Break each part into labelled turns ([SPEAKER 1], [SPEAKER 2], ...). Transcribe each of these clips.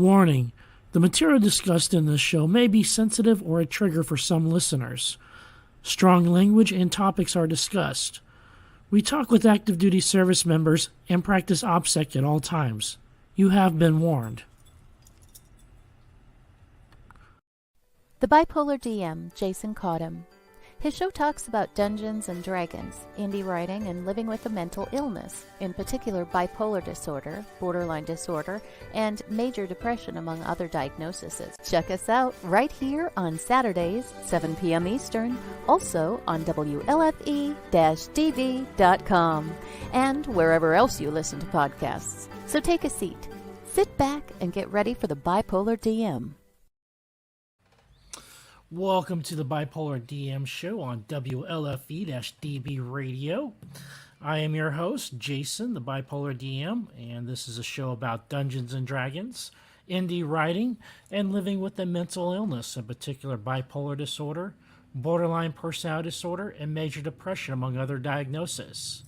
[SPEAKER 1] Warning: the material discussed in this show may be sensitive or a trigger for some listeners. Strong language and topics are discussed. We talk with active duty service members and practice OPSEC at all times. You have been warned.
[SPEAKER 2] The Bipolar DM, Jason Caughtham. His show talks about Dungeons and Dragons, indie writing, and living with a mental illness, in particular bipolar disorder, borderline disorder, and major depression, among other diagnoses. Check us out right here on Saturdays, 7 p.m. Eastern, also on WLFE-DB.com, and wherever else you listen to podcasts. So take a seat, sit back, and get ready for the Bipolar DM.
[SPEAKER 1] Welcome to the Bipolar DM Show on WLFE-DB Radio. I am your host, Jason, the Bipolar DM, and this is a show about Dungeons and Dragons, indie writing, and living with a mental illness, in particular bipolar disorder, borderline personality disorder, and major depression, among other diagnoses.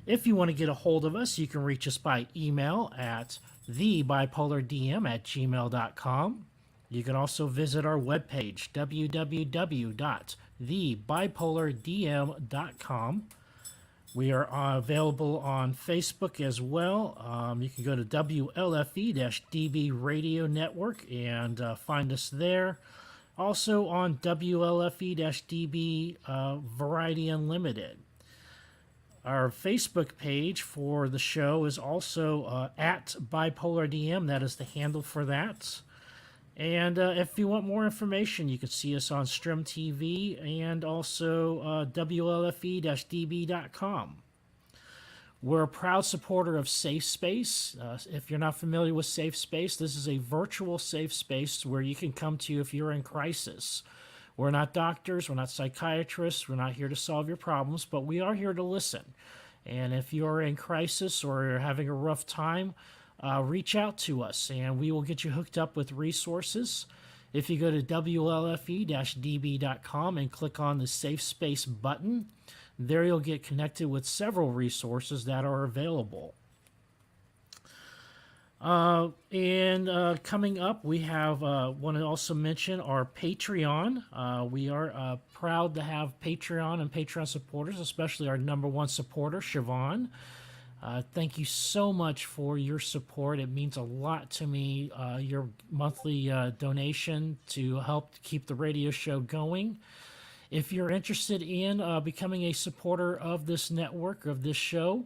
[SPEAKER 1] If you want to get a hold of us, you can reach us by email at thebipolardm@gmail.com. You can also visit our webpage, www.thebipolardm.com. We are available on Facebook as well. You can go to WLFE-DB Radio Network and find us there. Also on WLFE-DB Variety Unlimited. Our Facebook page for the show is also at Bipolar DM. That is the handle for that. And if you want more information, you can see us on Strim TV and also WLFE-DB.com. We're a proud supporter of Safe Space. If you're not familiar with Safe Space, this is a virtual safe space where you can come to if you're in crisis. We're not doctors, we're not psychiatrists, we're not here to solve your problems, but we are here to listen. And if you're in crisis or you're having a rough time, reach out to us and we will get you hooked up with resources. If you go to WLFE-DB.com and click on the Safe Space button, there you'll get connected with several resources that are available. Coming up, we have want to also mention our Patreon. We are proud to have Patreon and Patreon supporters, especially our number one supporter, Siobhan. Thank you so much for your support. It means a lot to me, your monthly donation to help keep the radio show going. If you're interested in becoming a supporter of this network, of this show,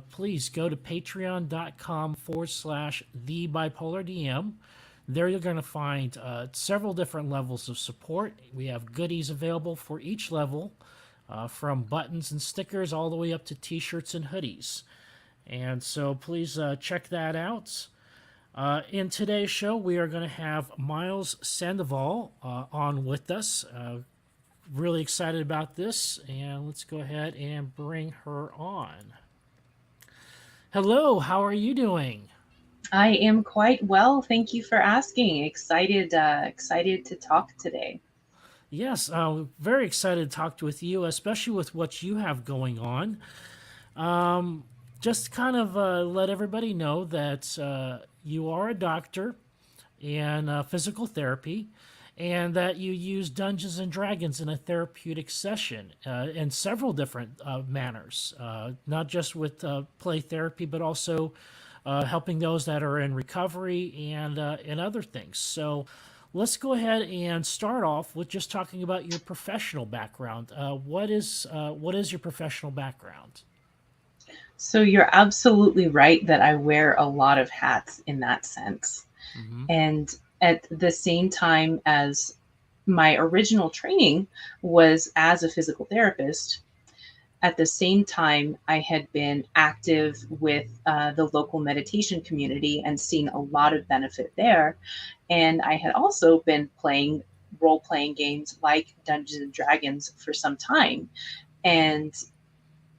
[SPEAKER 1] please go to patreon.com/thebipolardm. There you're going to find several different levels of support. We have goodies available for each level. From buttons and stickers all the way up to t-shirts and hoodies. And so please check that out. In today's show, we are going to have Miles Sandoval on with us. Really excited about this, and let's go ahead and bring her on. Hello, how are you doing?
[SPEAKER 3] I am quite well. Thank you for asking. Excited to talk today.
[SPEAKER 1] Yes, very excited to talk with you, especially with what you have going on. Just kind of let everybody know that you are a doctor in physical therapy and that you use Dungeons and Dragons in a therapeutic session in several different manners, not just with play therapy, but also helping those that are in recovery and other things. So let's go ahead and start off with just talking about your professional background. What is your professional background?
[SPEAKER 3] So you're absolutely right that I wear a lot of hats in that sense. Mm-hmm. And at the same time as my original training was as a physical therapist, at the same time, I had been active with the local meditation community and seen a lot of benefit there. And I had also been playing role-playing games like Dungeons and Dragons for some time. And,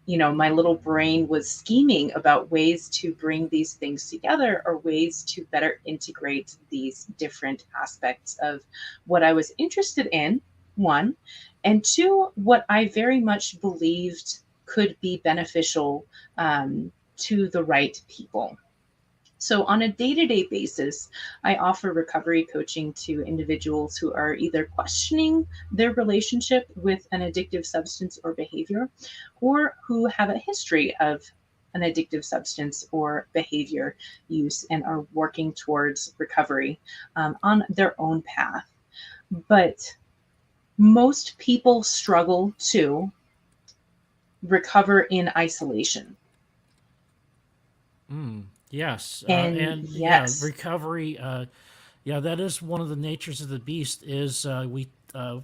[SPEAKER 3] my little brain was scheming about ways to bring these things together or ways to better integrate these different aspects of what I was interested in, one, and two, what I very much believed could be beneficial to the right people. So, on a day to day basis, I offer recovery coaching to individuals who are either questioning their relationship with an addictive substance or behavior, or who have a history of an addictive substance or behavior use and are working towards recovery on their own path. But most people struggle to recover in isolation.
[SPEAKER 1] Yes,
[SPEAKER 3] And
[SPEAKER 1] and yeah,
[SPEAKER 3] yes,
[SPEAKER 1] recovery. Yeah, that is one of the natures of the beast. Is we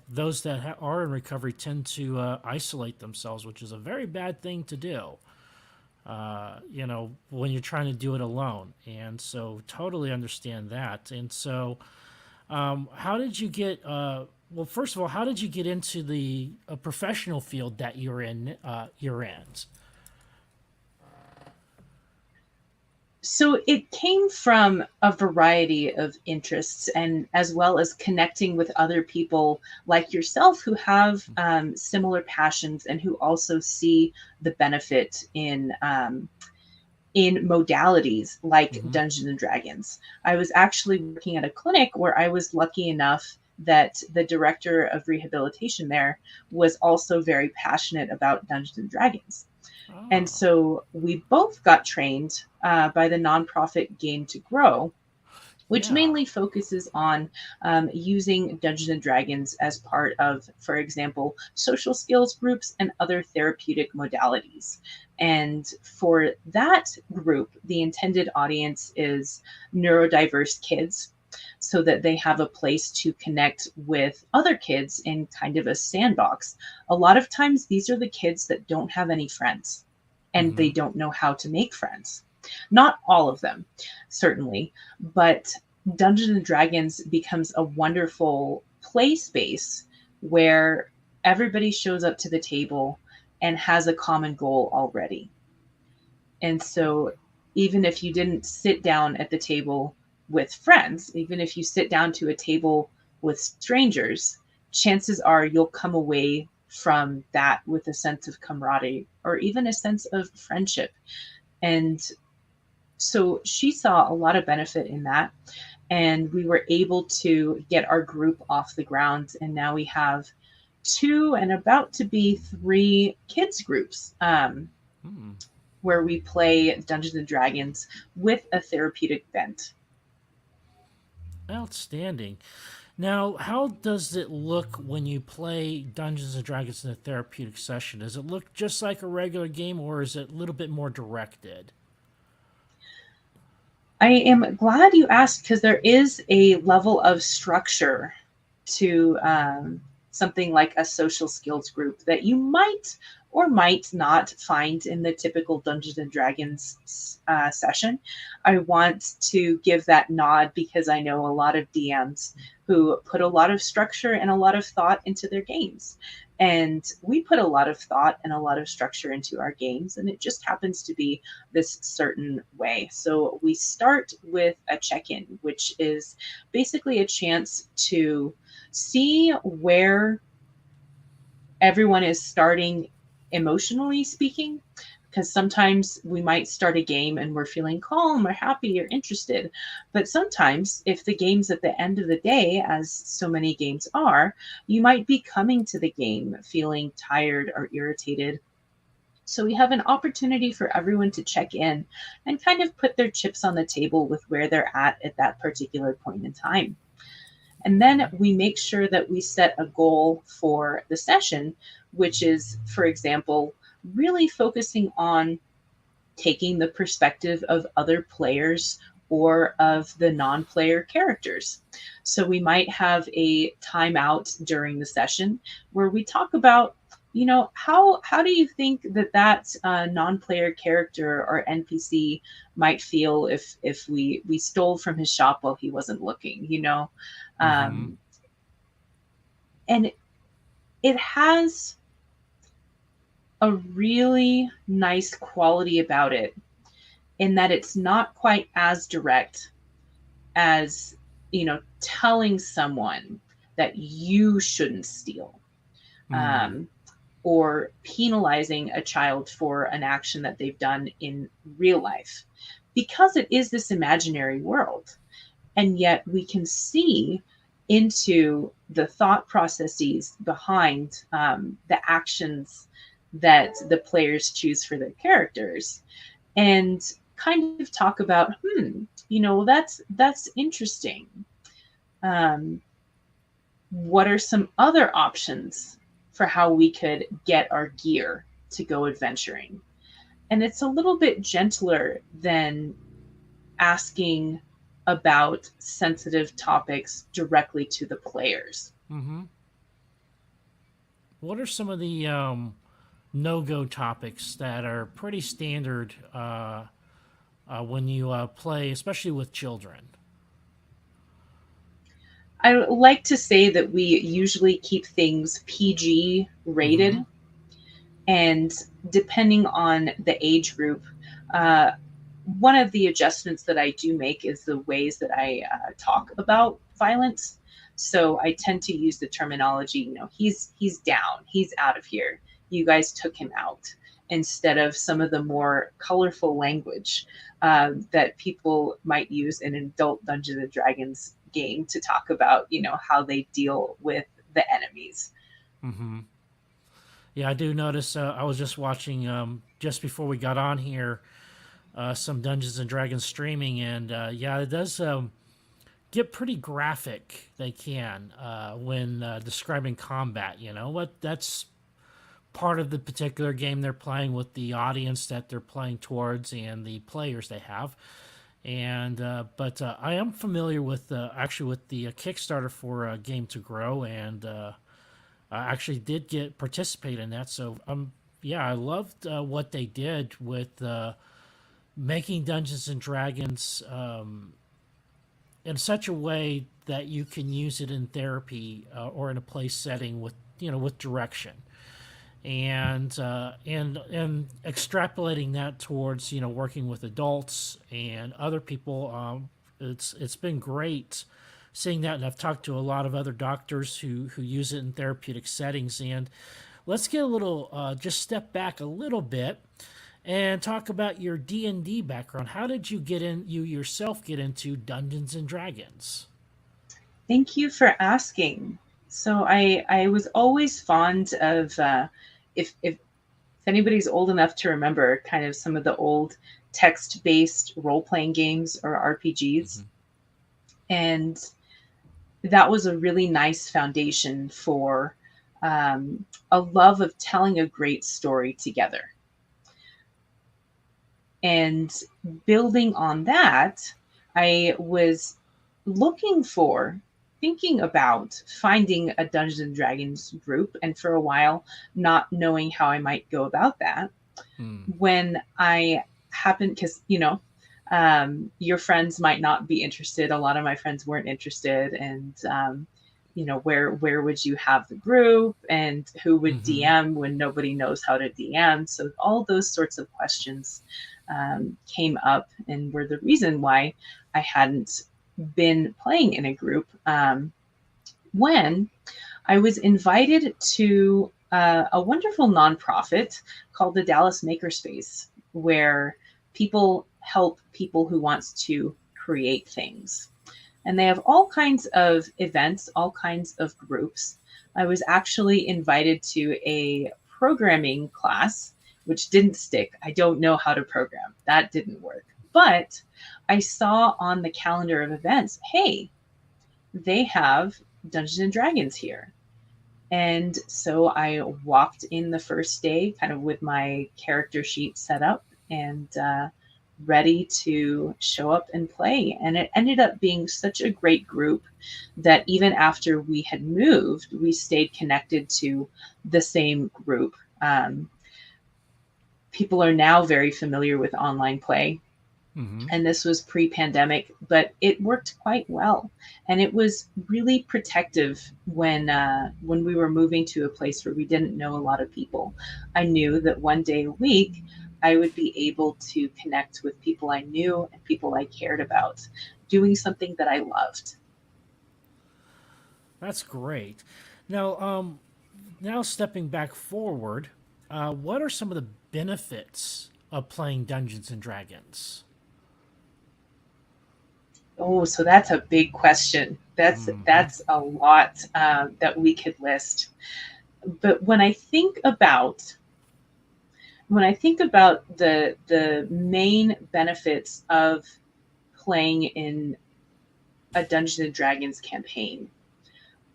[SPEAKER 1] those that are in recovery tend to isolate themselves, which is a very bad thing to do. When you're trying to do it alone, and so totally understand that. And so, how did you get? Well, first of all, how did you get into the professional field that you're in? You're in.
[SPEAKER 3] so it came from a variety of interests, and as well as connecting with other people like yourself who have similar passions and who also see the benefit in modalities like
[SPEAKER 1] Mm-hmm.
[SPEAKER 3] Dungeons and Dragons. I was actually working at a clinic where I was lucky enough that the director of rehabilitation there was also very passionate about Dungeons and Dragons. And
[SPEAKER 1] Oh,
[SPEAKER 3] so we both got trained by the nonprofit Game to Grow, which
[SPEAKER 1] yeah.
[SPEAKER 3] mainly focuses on using Dungeons and Dragons as part of, for example, social skills groups and other therapeutic modalities. And for that group, the intended audience is neurodiverse kids so that they have a place to connect with other kids in kind of a sandbox. A lot of times, these are the kids that don't have any friends and
[SPEAKER 1] Mm-hmm.
[SPEAKER 3] they don't know how to make friends. Not all of them, certainly, but Dungeons and Dragons becomes a wonderful play space where everybody shows up to the table and has a common goal already. And so, even if you didn't sit down at the table with friends, even if you sit down to a table with strangers, chances are you'll come away from that with a sense of camaraderie or even a sense of friendship. And so she saw a lot of benefit in that. And we were able to get our group off the ground. And now we have two and about to be three kids groups
[SPEAKER 1] Hmm.
[SPEAKER 3] where we play Dungeons and Dragons with a therapeutic bent.
[SPEAKER 1] Outstanding. Now, how does it look when you play Dungeons and Dragons in a therapeutic session? Does it look just like a regular game, or is it a little bit more directed?
[SPEAKER 3] I am glad you asked because there is a level of structure to something like a social skills group that you might or might not find in the typical Dungeons and Dragons session. I want to give that nod because I know a lot of DMs who put a lot of structure and a lot of thought into their games. And we put a lot of thought and a lot of structure into our games, and it just happens to be this certain way. So we start with a check in, which is basically a chance to see where everyone is starting emotionally speaking, because sometimes we might start a game and we're feeling calm or happy or interested, but sometimes if the game's at the end of the day, as so many games are, you might be coming to the game feeling tired or irritated. So we have an opportunity for everyone to check in and kind of put their chips on the table with where they're at that particular point in time. And then
[SPEAKER 1] Okay.
[SPEAKER 3] we make sure that we set a goal for the session, which is, for example, really focusing on taking the perspective of other players or of the non player characters. So we might have a timeout during the session where we talk about, how do you think that non-player character or NPC might feel if we stole from his shop while he wasn't looking,
[SPEAKER 1] Mm-hmm.
[SPEAKER 3] um, and it has a really nice quality about it in that it's not quite as direct as, telling someone that you shouldn't steal,
[SPEAKER 1] Mm.
[SPEAKER 3] um, or penalizing a child for an action that they've done in real life. because it is this imaginary world, and yet we can see into the thought processes behind the actions that the players choose for their characters, and kind of talk about, that's interesting. um, what are some other options for how we could get our gear to go adventuring? And it's a little bit gentler than asking about sensitive topics directly to the players.
[SPEAKER 1] Mm-hmm. What are some of the no-go topics that are pretty standard when you play, especially with children?
[SPEAKER 3] I like to say that we usually keep things PG
[SPEAKER 1] Mm-hmm.
[SPEAKER 3] rated, and depending on the age group, uh, one of the adjustments that I do make is the ways that I talk about violence. So I tend to use the terminology, he's down, he's out of here. You guys took him out, instead of some of the more colorful language that people might use in an adult Dungeons and Dragons game to talk about, how they deal with the enemies.
[SPEAKER 1] Mm-hmm. Yeah, I do notice. I was just watching just before we got on here some Dungeons and Dragons streaming, and yeah, it does get pretty graphic. They can when describing combat. You know what? That's part of the particular game they're playing with the audience that they're playing towards and the players they have. And but I am familiar with actually with the Kickstarter for Game to Grow, and I actually did get participate in that. So yeah, I loved what they did with making Dungeons and Dragons in such a way that you can use it in therapy or in a play setting with with direction, and extrapolating that towards working with adults and other people. It's been great seeing that, and I've talked to a lot of other doctors who use it in therapeutic settings. And let's get a little just step back a little bit and talk about your D&D background. How did you yourself get into Dungeons and Dragons?
[SPEAKER 3] Thank you for asking. So I was always fond of if anybody's old enough to remember kind of some of the old text-based role-playing games or RPGs.
[SPEAKER 1] Hmm.
[SPEAKER 3] And that was a really nice foundation for a love of telling a great story together. And building on that, I was thinking about finding a Dungeons and Dragons group, and for a while, not knowing how I might go about that.
[SPEAKER 1] Hmm.
[SPEAKER 3] When I happened, because, your friends might not be interested. A lot of my friends weren't interested. And, where would you have the group, and who would
[SPEAKER 1] Hmm.
[SPEAKER 3] DM when nobody knows how to DM? So all those sorts of questions came up and were the reason why I hadn't been playing in a group, when I was invited to a wonderful nonprofit called the Dallas Makerspace, where people help people who wants to create things. And they have all kinds of events, all kinds of groups. I was actually invited to a programming class, which didn't stick. I don't know how to program. That didn't work. But I saw on the calendar of events, hey, they have Dungeons and Dragons here. And so I walked in the first day, kind of with my character sheet set up and ready to show up and play. And it ended up being such a great group that even after we had moved, we stayed connected to the same group. People are now very familiar with online play,
[SPEAKER 1] Hmm.
[SPEAKER 3] and this was pre-pandemic, but it worked quite well, and it was really protective when we were moving to a place where we didn't know a lot of people. I knew that one day a week I would be able to connect with people I knew and people I cared about, doing something that I loved.
[SPEAKER 1] That's great. Now, now stepping back forward, what are some of the benefits of playing Dungeons and Dragons?
[SPEAKER 3] Oh, so that's a big question. That's a lot that we could list. But when I think about the main benefits of playing in a Dungeons and Dragons campaign,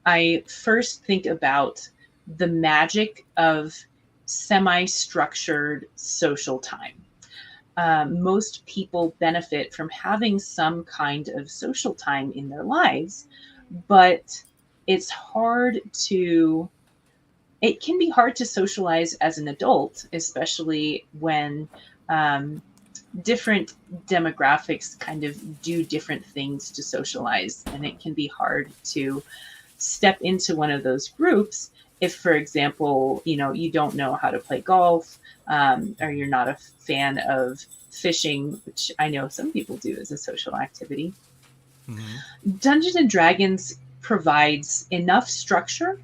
[SPEAKER 3] I first think about the magic of semi-structured social time. Most people benefit from having some kind of social time in their lives, but it's hard to it can be hard to socialize as an adult, especially when um, different demographics kind of do different things to socialize. And it can be hard to step into one of those groups if, for example, you don't know how to play golf, or you're not a fan of fishing, which I know some people do as a social activity. Dungeons and Dragons provides enough structure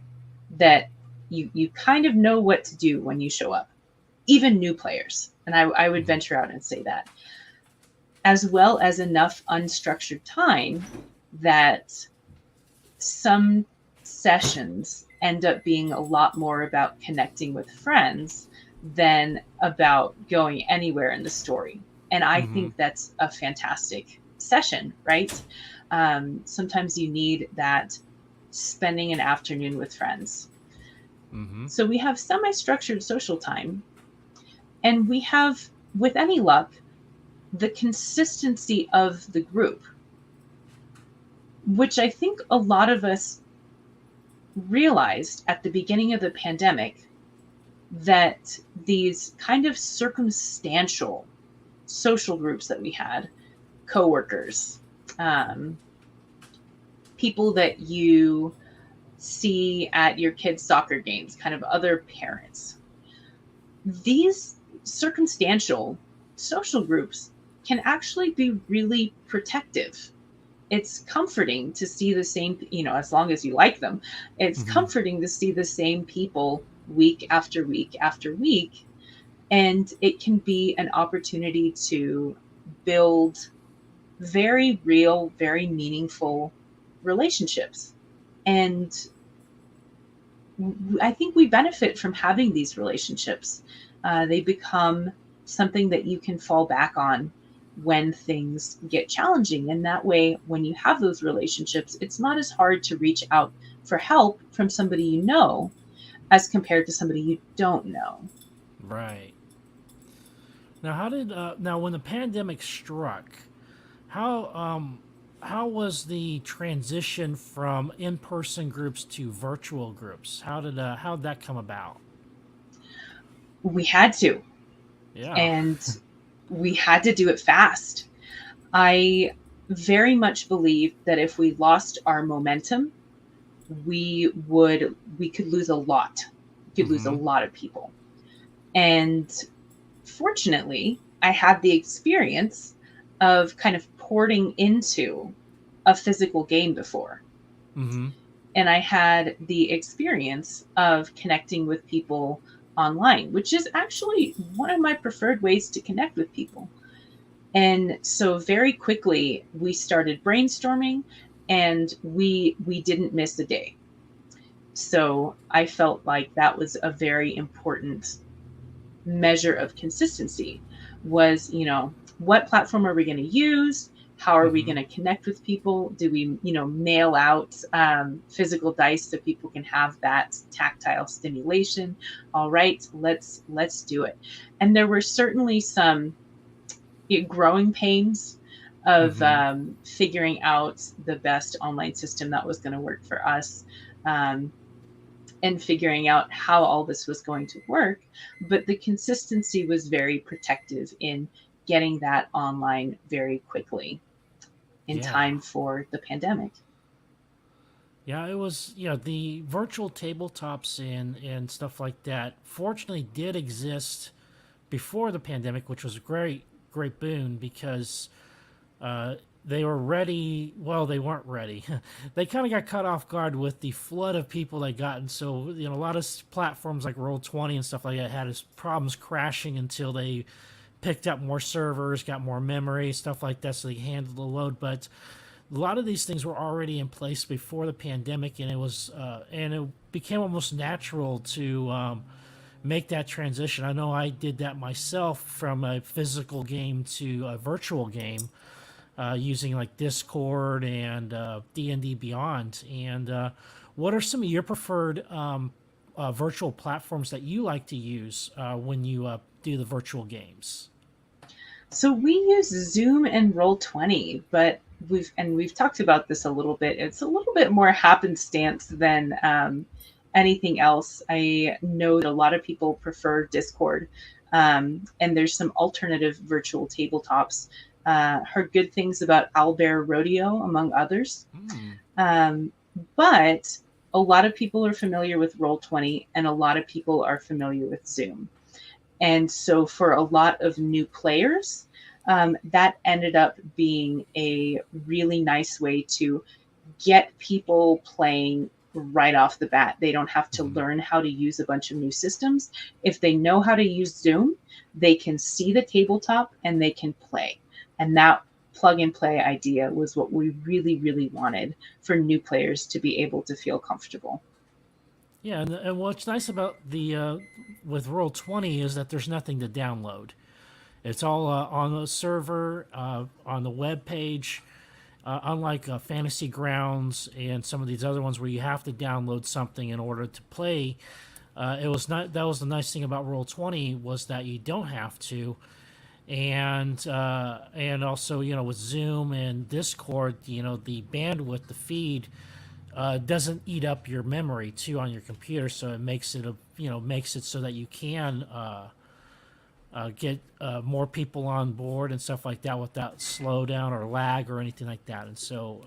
[SPEAKER 3] that you kind of know what to do when you show up, even new players. And I would venture out and say that, as well as enough unstructured time that some sessions end up being a lot more about connecting with friends than about going anywhere in the story. And I think that's a fantastic session, right? Sometimes you need that spending an afternoon with friends. So we have semi-structured social time, and we have, with any luck, the consistency of the group, which I think a lot of us realized at the beginning of the pandemic, that these kind of circumstantial social groups that we had, coworkers, people that you see at your kids' soccer games, kind of other parents, these circumstantial social groups can actually be really protective. It's comforting to see the same, as long as you like them, it's comforting to see the same people week after week after week. And it can be an opportunity to build very real, very meaningful relationships. And I think we benefit from having these relationships. They become something that you can fall back on when things get challenging. And that way, when you have those relationships, it's not as hard to reach out for help from somebody you know as compared to somebody you don't know.
[SPEAKER 1] Right. Now when the pandemic struck, how was the transition from in-person groups to virtual groups? How did that come about?
[SPEAKER 3] We had to,
[SPEAKER 1] Yeah.
[SPEAKER 3] and we had to do it fast. I very much believe that if we lost our momentum, we could lose a lot. We could lose a lot of people. And fortunately, I had the experience of kind of porting into a physical game before. And I had the experience of connecting with people online, which is actually one of my preferred ways to connect with people. And so very quickly we started brainstorming, and we didn't miss a day. So I felt like that was a very important measure of consistency, was, what platform are we going to use? How are we going to connect with people? Do we, mail out physical dice so people can have that tactile stimulation? All right, let's do it. And there were certainly some growing pains of figuring out the best online system that was going to work for us. And figuring out how all this was going to work. But the consistency was very protective in getting that online very quickly in time for the pandemic.
[SPEAKER 1] Yeah, it was, the virtual tabletops and stuff like that fortunately did exist before the pandemic, which was a great boon, because they were ready. Well, they weren't ready. They kind of got caught off guard with the flood of people they got. And so, a lot of platforms like Roll20 and stuff like that had problems crashing until they picked up more servers, got more memory, stuff like that, so they handled the load. But a lot of these things were already in place before the pandemic, and it became almost natural to make that transition. I know I did that myself from a physical game to a virtual game, using like Discord and D&D Beyond. And what are some of your preferred virtual platforms that you like to use when you do the virtual games?
[SPEAKER 3] So we use Zoom and Roll20, but we've talked about this a little bit. It's a little bit more happenstance than anything else. I know that a lot of people prefer Discord, and there's some alternative virtual tabletops. Heard good things about Owlbear Rodeo, among others. But a lot of people are familiar with Roll20, and a lot of people are familiar with Zoom. And so for a lot of new players, that ended up being a really nice way to get people playing right off the bat. They don't have to learn how to use a bunch of new systems. If they know how to use Zoom, they can see the tabletop and they can play. And that plug and play idea was what we really, really wanted for new players to be able to feel comfortable.
[SPEAKER 1] Yeah, and what's nice about the with Roll20 is that there's nothing to download. It's all on the server, on the web page. Unlike Fantasy Grounds and some of these other ones where you have to download something in order to play, it was not. That was the nice thing about Roll20 was that you don't have to, and also with Zoom and Discord, the bandwidth, the feed. Doesn't eat up your memory too on your computer, so it makes it makes it so that you can get more people on board and stuff like that without slowdown or lag or anything like that. And so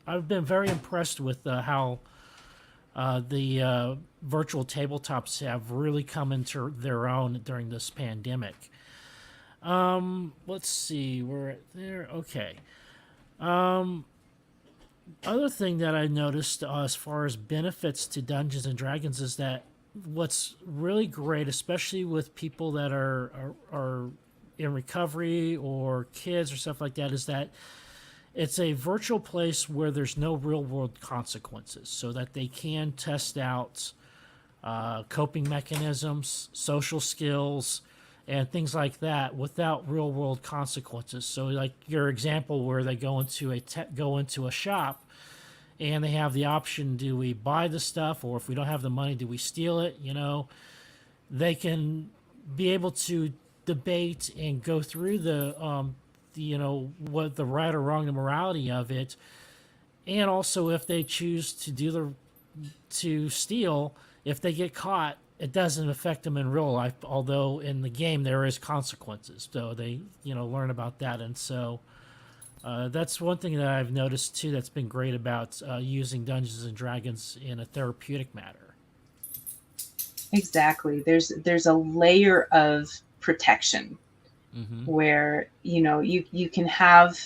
[SPEAKER 1] I've been very impressed with how the virtual tabletops have really come into their own during this pandemic. Let's see, we're at there. Okay. Other thing that I noticed as far as benefits to Dungeons and Dragons is that what's really great, especially with people that are in recovery or kids or stuff like that, is that it's a virtual place where there's no real world consequences, so that they can test out coping mechanisms, social skills, and things like that without real world consequences. So like your example where they go into a shop and they have the option, do we buy the stuff, or if we don't have the money, do we steal it? They can be able to debate and go through what the right or wrong, the morality of it. And also if they choose to steal, if they get caught, it doesn't affect them in real life, although in the game there is consequences. So they, learn about that. And so that's one thing that I've noticed too that's been great about using Dungeons and Dragons in a therapeutic matter.
[SPEAKER 3] Exactly. There's a layer of protection where, you can have,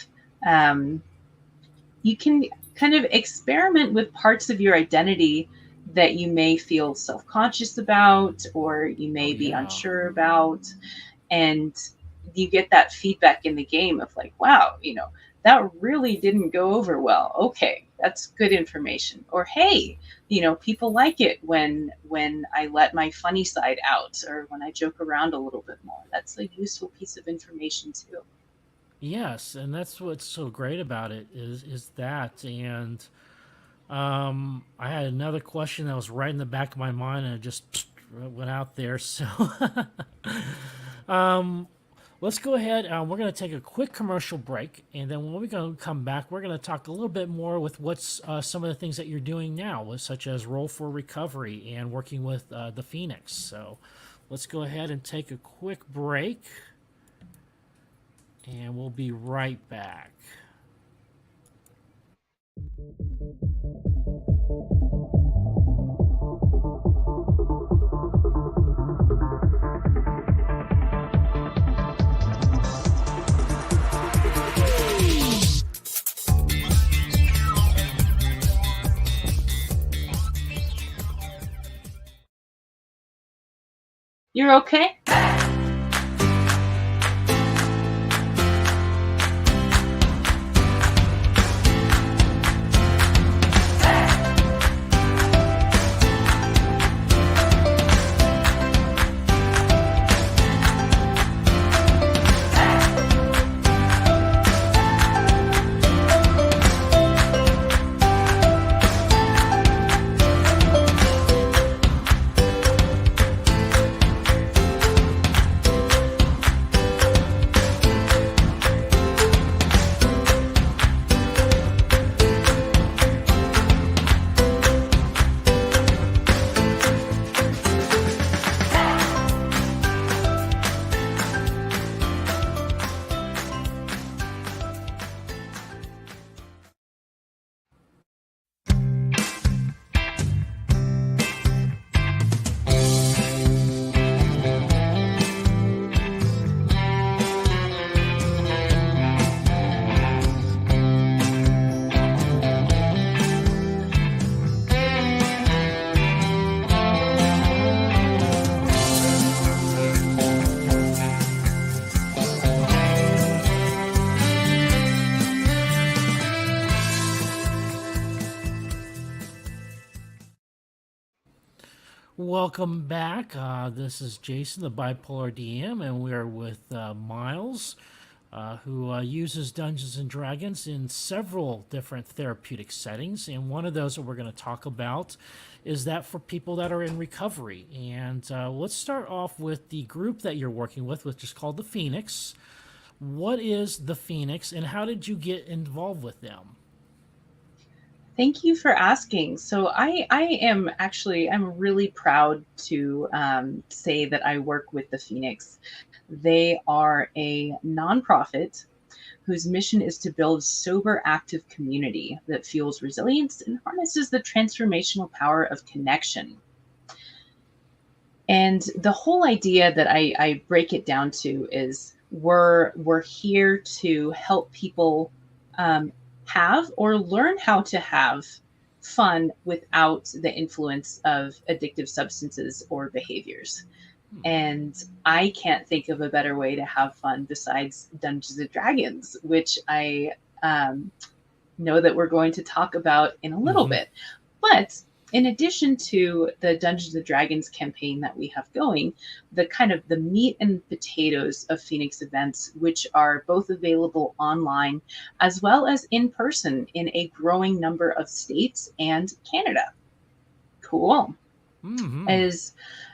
[SPEAKER 3] you can kind of experiment with parts of your identity that you may feel self-conscious about, or you may be unsure about. And you get that feedback in the game of like, wow, that really didn't go over well. Okay, that's good information. Or, hey, people like it when I let my funny side out, or when I joke around a little bit more. That's a useful piece of information too.
[SPEAKER 1] Yes, and that's what's so great about it is that. And I had another question that was right in the back of my mind, and it just went out there. So let's go ahead. We're going to take a quick commercial break, and then when we're going to come back, we're going to talk a little bit more with what's some of the things that you're doing now, such as Roll for Recovery and working with the Phoenix. So let's go ahead and take a quick break, and we'll be right back.
[SPEAKER 3] You're okay?
[SPEAKER 1] Welcome back. This is Jason, the Bipolar DM, and we're with Miles, who uses Dungeons and Dragons in several different therapeutic settings. And one of those that we're going to talk about is that for people that are in recovery. And let's start off with the group that you're working with, which is called the Phoenix. What is the Phoenix, and how did you get involved with them?
[SPEAKER 3] Thank you for asking. So I'm really proud to say that I work with the Phoenix. They are a nonprofit whose mission is to build sober, active community that fuels resilience and harnesses the transformational power of connection. And the whole idea that I break it down to is we're here to help people um, have or learn how to have fun without the influence of addictive substances or behaviors. And I can't think of a better way to have fun besides Dungeons and Dragons, which I know that we're going to talk about in a little
[SPEAKER 1] Mm-hmm.
[SPEAKER 3] bit. But in addition to the Dungeons and Dragons campaign that we have going, the kind of the meat and potatoes of Phoenix events, which are both available online as well as in person in a growing number of states and Canada. Cool.
[SPEAKER 1] Mm-hmm.
[SPEAKER 3] Is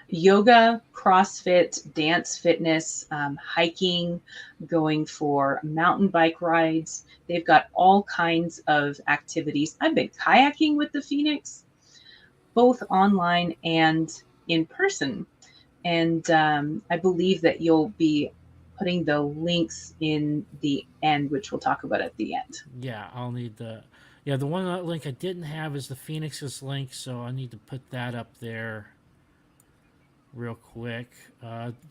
[SPEAKER 3] yoga, CrossFit, dance fitness, hiking, going for mountain bike rides. They've got all kinds of activities. I've been kayaking with the Phoenix, both online and in person. And I believe that you'll be putting the links in the end, which we'll talk about at the end.
[SPEAKER 1] Yeah, I'll need the. Yeah, the one link I didn't have is the Phoenix's link, so I need to put that up there real quick.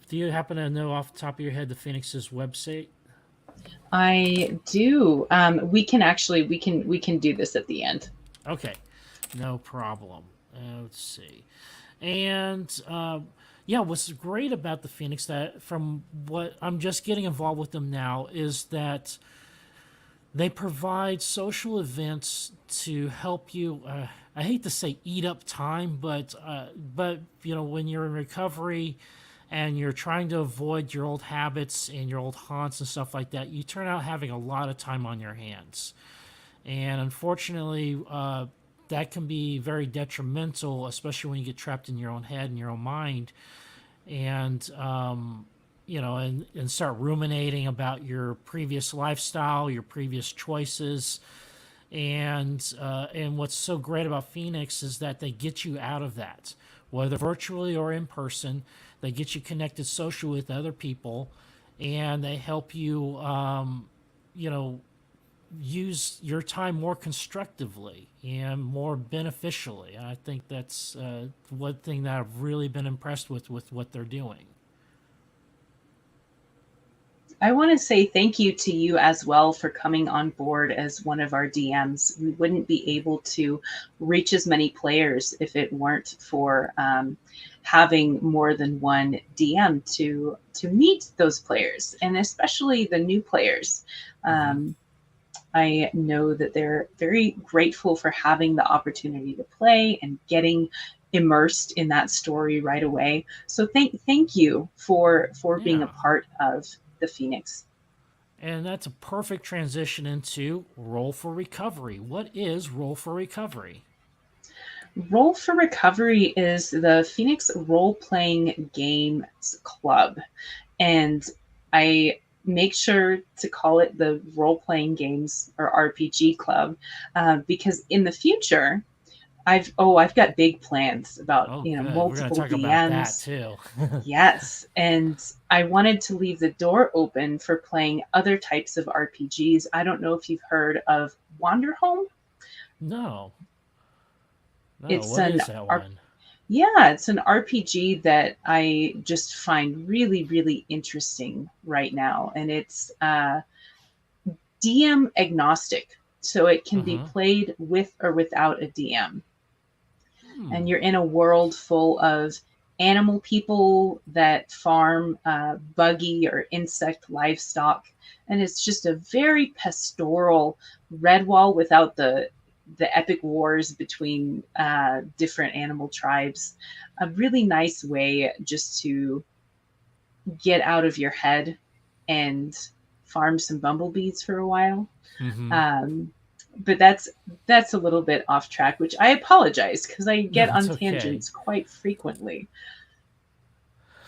[SPEAKER 1] Do you happen to know off the top of your head the Phoenix's website?
[SPEAKER 3] I do. We can do this at the end.
[SPEAKER 1] Okay, no problem. Let's see. And yeah, what's great about the Phoenix that from what I'm just getting involved with them now is that they provide social events to help you. I hate to say eat up time, but you know when you're in recovery and you're trying to avoid your old habits and your old haunts and stuff like that, you turn out having a lot of time on your hands. And unfortunately, that can be very detrimental, especially when you get trapped in your own head and your own mind, and you know, and start ruminating about your previous lifestyle, your previous choices, and what's so great about Phoenix is that they get you out of that, whether virtually or in person. They get you connected socially with other people, and they help you, you know, use your time more constructively and more beneficially. I think that's one thing that I've really been impressed with what they're doing.
[SPEAKER 3] I want to say thank you to you as well for coming on board as one of our DMs. We wouldn't be able to reach as many players if it weren't for having more than one DM to meet those players, and especially the new players.
[SPEAKER 1] Hmm.
[SPEAKER 3] Um, I know that they're very grateful for having the opportunity to play and getting immersed in that story right away. So thank you for being a
[SPEAKER 1] Yeah.
[SPEAKER 3] part of the Phoenix.
[SPEAKER 1] And that's a perfect transition into Roll for Recovery. What is Roll for Recovery?
[SPEAKER 3] Roll for Recovery is the Phoenix Role Playing Games Club. And I make sure to call it the Role Playing Games or RPG Club because in the future, I've got big plans about
[SPEAKER 1] Oh, good. We're going to
[SPEAKER 3] multiple
[SPEAKER 1] talk about that
[SPEAKER 3] DMs.
[SPEAKER 1] too.
[SPEAKER 3] Yes, and I wanted to leave the door open for playing other types of RPGs. I don't know if you've heard of Wanderhome.
[SPEAKER 1] No, no.
[SPEAKER 3] It's
[SPEAKER 1] What
[SPEAKER 3] an
[SPEAKER 1] is that
[SPEAKER 3] R-
[SPEAKER 1] one?
[SPEAKER 3] Yeah, it's an RPG that I just find really, really interesting right now. And it's DM agnostic. So it
[SPEAKER 1] Uh
[SPEAKER 3] can be
[SPEAKER 1] huh.
[SPEAKER 3] played with or without a DM. And
[SPEAKER 1] Hmm.
[SPEAKER 3] you're in a world full of animal people that farm buggy or insect livestock. And it's just a very pastoral Redwall without the the epic wars between different animal tribes. A really nice way just to get out of your head and farm some bumblebees for a while.
[SPEAKER 1] Mm-hmm.
[SPEAKER 3] Um, but that's a little bit off track, which I apologize because I
[SPEAKER 1] No,
[SPEAKER 3] get
[SPEAKER 1] it's
[SPEAKER 3] on
[SPEAKER 1] okay.
[SPEAKER 3] tangents quite frequently.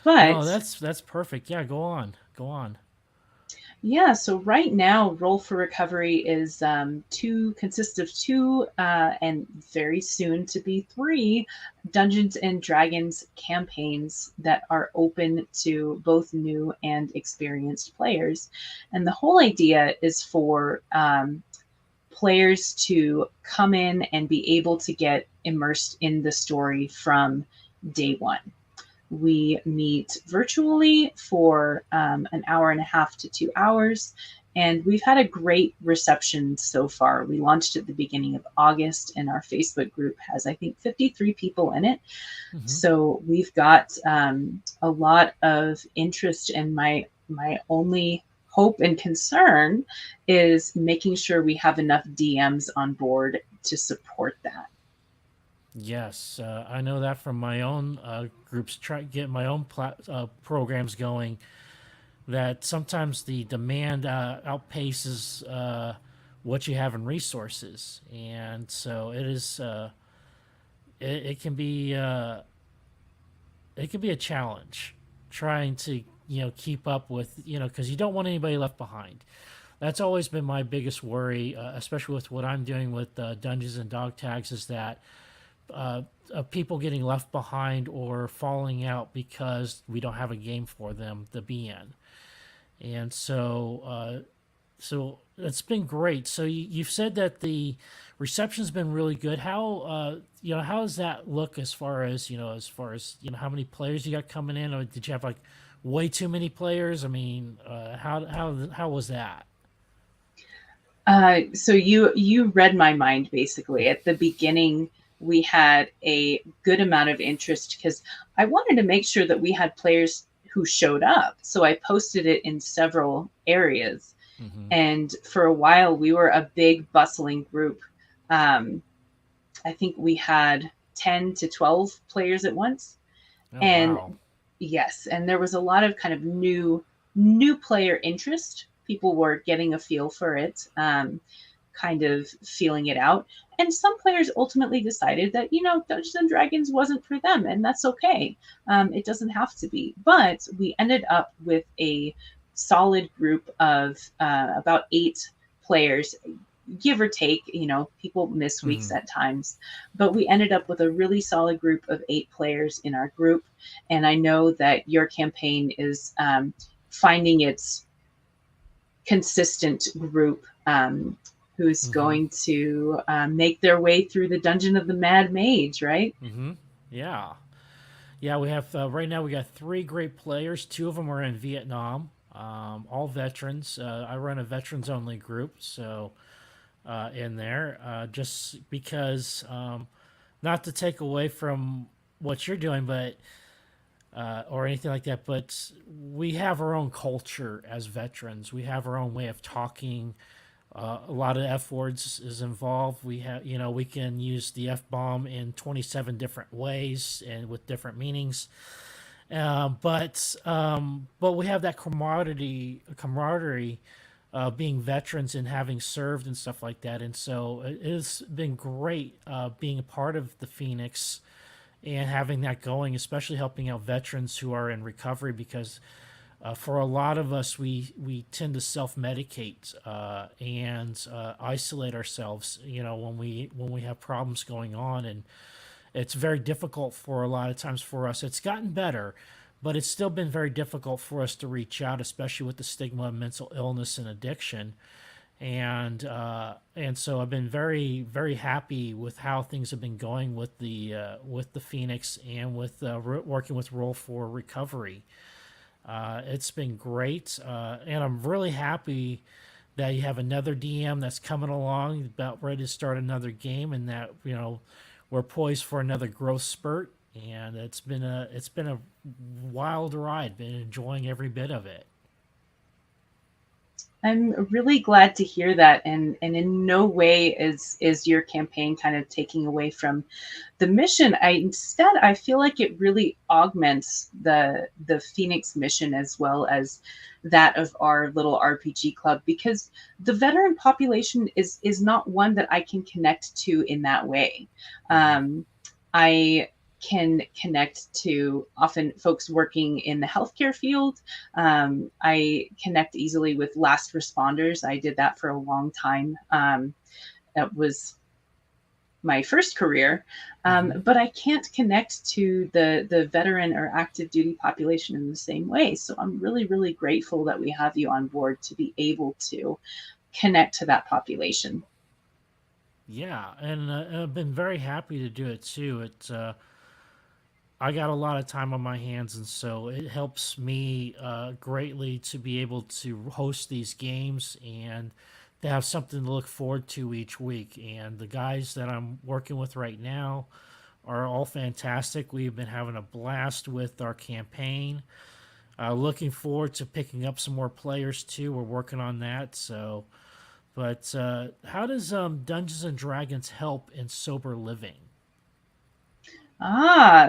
[SPEAKER 1] No,
[SPEAKER 3] But
[SPEAKER 1] that's perfect. Yeah, go on. Go on.
[SPEAKER 3] yeah, so right now, Roll for Recovery is two consists of two and very soon to be three Dungeons and Dragons campaigns that are open to both new and experienced players. And the whole idea is for players to come in and be able to get immersed in the story from day one. We meet virtually for an hour and a half to 2 hours, and we've had a great reception so far. We launched at the beginning of August, and our Facebook group has, I think, 53 people in it.
[SPEAKER 1] Mm-hmm.
[SPEAKER 3] So we've got a lot of interest, and my only hope and concern is making sure we have enough DMs on board to support that.
[SPEAKER 1] Yes, I know that from my own groups. Try get my own programs going. That sometimes the demand outpaces what you have in resources, and so it is. It can be a challenge trying to keep up with because you don't want anybody left behind. That's always been my biggest worry, especially with what I'm doing with Dungeons and Dog Tags, is that of people getting left behind or falling out because we don't have a game for them to be in. And so it's been great. So you've said that the reception's been really good. How does that look as far as how many players you got coming in, or did you have like way too many players? I mean, how was that?
[SPEAKER 3] So you read my mind basically. At the beginning, we had a good amount of interest because I wanted to make sure that we had players who showed up. So I posted it in several areas,
[SPEAKER 1] Mm-hmm.
[SPEAKER 3] and for a while we were a big bustling group. Um, I think we had 10 to 12 players at once,
[SPEAKER 1] Oh
[SPEAKER 3] and
[SPEAKER 1] wow.
[SPEAKER 3] yes, and there was a lot of kind of new player interest. People were getting a feel for it, kind of feeling it out. And some players ultimately decided that, Dungeons and Dragons wasn't for them, and that's okay. It doesn't have to be. But we ended up with a solid group of about 8 players, give or take. People miss weeks
[SPEAKER 1] Mm-hmm.
[SPEAKER 3] at times, but we ended up with a really solid group of 8 players in our group. And I know that your campaign is finding its consistent group who's
[SPEAKER 1] Mm-hmm.
[SPEAKER 3] going to make their way through the Dungeon of the Mad Mage, right?
[SPEAKER 1] Mm-hmm. Yeah. Yeah, we have right now. We got 3 great players. 2 of them are in Vietnam. All veterans. I run a veterans only group, so in there, just because, not to take away from what you're doing, but or anything like that, but we have our own culture as veterans. We have our own way of talking. A lot of F words is involved. We have, we can use the F bomb in 27 different ways and with different meanings. But we have that camaraderie, being veterans and having served and stuff like that. And so it has been great being a part of the Phoenix and having that going, especially helping out veterans who are in recovery, because for a lot of us, we tend to self medicate and isolate ourselves. When we have problems going on, and it's very difficult for a lot of times for us. It's gotten better, but it's still been very difficult for us to reach out, especially with the stigma of mental illness and addiction. And so I've been very very happy with how things have been going with the Phoenix and with working with Roll for Recovery. It's been great, and I'm really happy that you have another DM that's coming along, about ready to start another game, and that we're poised for another growth spurt. And it's been a wild ride. Been enjoying every bit of it.
[SPEAKER 3] I'm really glad to hear that, and in no way is your campaign kind of taking away from the mission. I feel like it really augments the Phoenix mission as well as that of our little RPG club, because the veteran population is not one that I can connect to in that way.
[SPEAKER 1] Hmm.
[SPEAKER 3] I can connect to often folks working in the healthcare field. I connect easily with last responders. I did that for a long time. That was my first career,
[SPEAKER 1] Hmm.
[SPEAKER 3] but I can't connect to the veteran or active duty population in the same way. So I'm really, really grateful that we have you on board to be able to connect to that population.
[SPEAKER 1] Yeah, and I've been very happy to do it too. I got a lot of time on my hands, and so it helps me greatly to be able to host these games and to have something to look forward to each week. And the guys that I'm working with right now are all fantastic. We've been having a blast with our campaign. Looking forward to picking up some more players too. We're working on that. So, but how does Dungeons and Dragons help in sober living?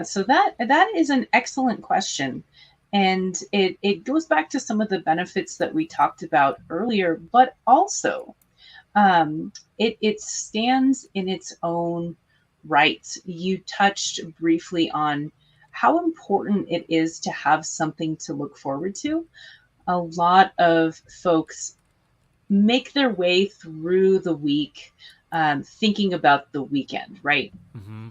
[SPEAKER 3] So that is an excellent question. And it goes back to some of the benefits that we talked about earlier, but also it stands in its own right. You touched briefly on how important it is to have something to look forward to. A lot of folks make their way through the week thinking about the weekend, right?
[SPEAKER 1] Mm-hmm.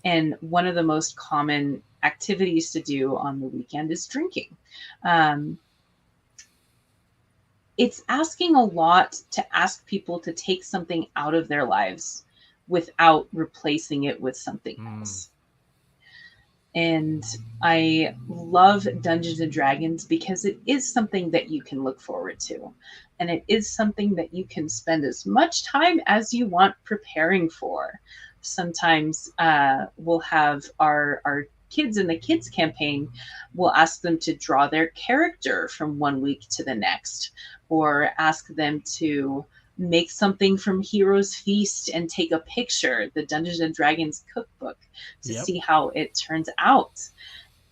[SPEAKER 3] And one of the most common activities to do on the weekend is drinking. Um, it's asking a lot to ask people to take something out of their lives without replacing it with something
[SPEAKER 1] Mm.
[SPEAKER 3] else. And I love Dungeons and Dragons because it is something that you can look forward to. And it is something that you can spend as much time as you want preparing for. Sometimes we'll have our kids in the kids campaign, we'll ask them to draw their character from one week to the next, or ask them to make something from Heroes Feast and take a picture, the Dungeons and Dragons cookbook, to
[SPEAKER 1] Yep.
[SPEAKER 3] see how it turns out.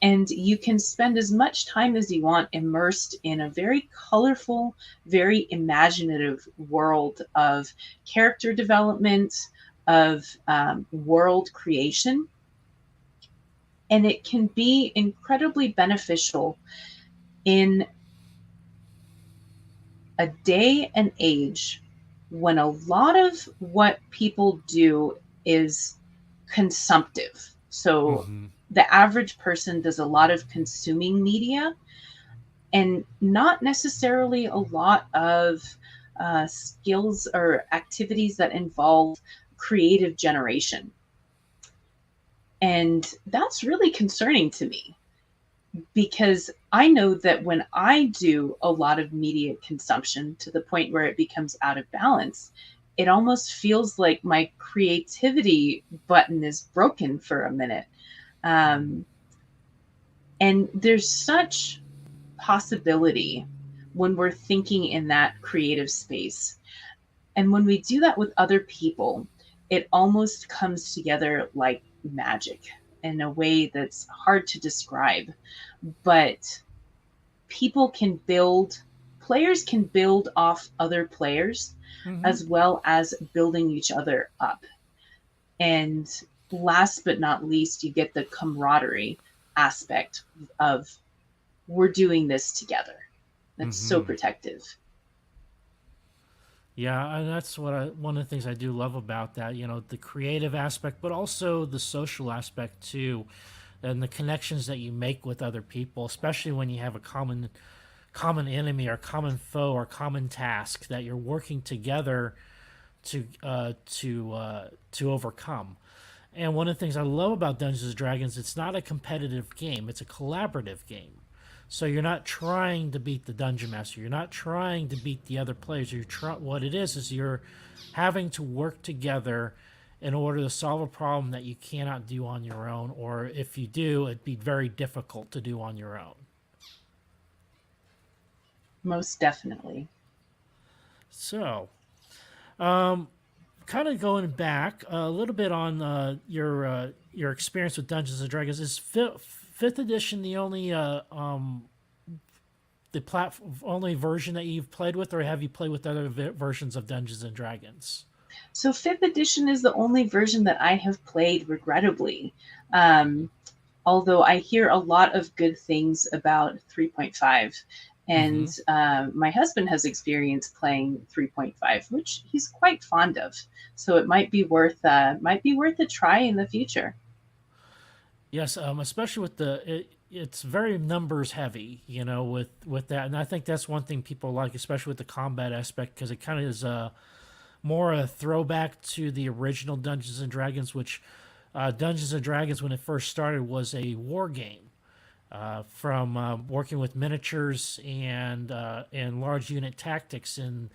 [SPEAKER 3] And you can spend as much time as you want immersed in a very colorful, very imaginative world of character development, of world creation. And it can be incredibly beneficial in a day and age when a lot of what people do is consumptive. So
[SPEAKER 1] Mm-hmm.
[SPEAKER 3] the average person does a lot of consuming media and not necessarily a lot of skills or activities that involve creative generation. And that's really concerning to me because I know that when I do a lot of media consumption to the point where it becomes out of balance, it almost feels like my creativity button is broken for a minute. Um, and there's such possibility when we're thinking in that creative space. And when we do that with other people, it almost comes together like magic in a way that's hard to describe. But people can build, players can build off other players
[SPEAKER 1] Mm-hmm.
[SPEAKER 3] as well as building each other up. And last but not least, you get the camaraderie aspect of we're doing this together. That's so
[SPEAKER 1] Mm-hmm.
[SPEAKER 3] protective.
[SPEAKER 1] Yeah, and that's one of the things I do love about that. You know, the creative aspect, but also the social aspect too, and the connections that you make with other people, especially when you have a common enemy or common foe or common task that you're working together to overcome. And one of the things I love about Dungeons and Dragons, it's not a competitive game; it's a collaborative game. So you're not trying to beat the dungeon master. You're not trying to beat the other players. What it is you're having to work together in order to solve a problem that you cannot do on your own, or if you do, it'd be very difficult to do on your own.
[SPEAKER 3] Most definitely.
[SPEAKER 1] So, um, kind of going back a little bit on your experience with Dungeons and Dragons. Is fifth edition the only version that you've played with, or have you played with other versions of Dungeons and Dragons?
[SPEAKER 3] So fifth edition is the only version that I have played, regrettably. Um, Although I hear a lot of good things about 3.5. And
[SPEAKER 1] Mm-hmm.
[SPEAKER 3] my husband has experience playing 3.5, which he's quite fond of. So it might be worth a try in the future.
[SPEAKER 1] Yes, especially with it's very numbers heavy, with that, and I think that's one thing people like, especially with the combat aspect, because it kind of is more a throwback to the original Dungeons and Dragons, which Dungeons and Dragons, when it first started, was a war game. From working with miniatures and large unit tactics, and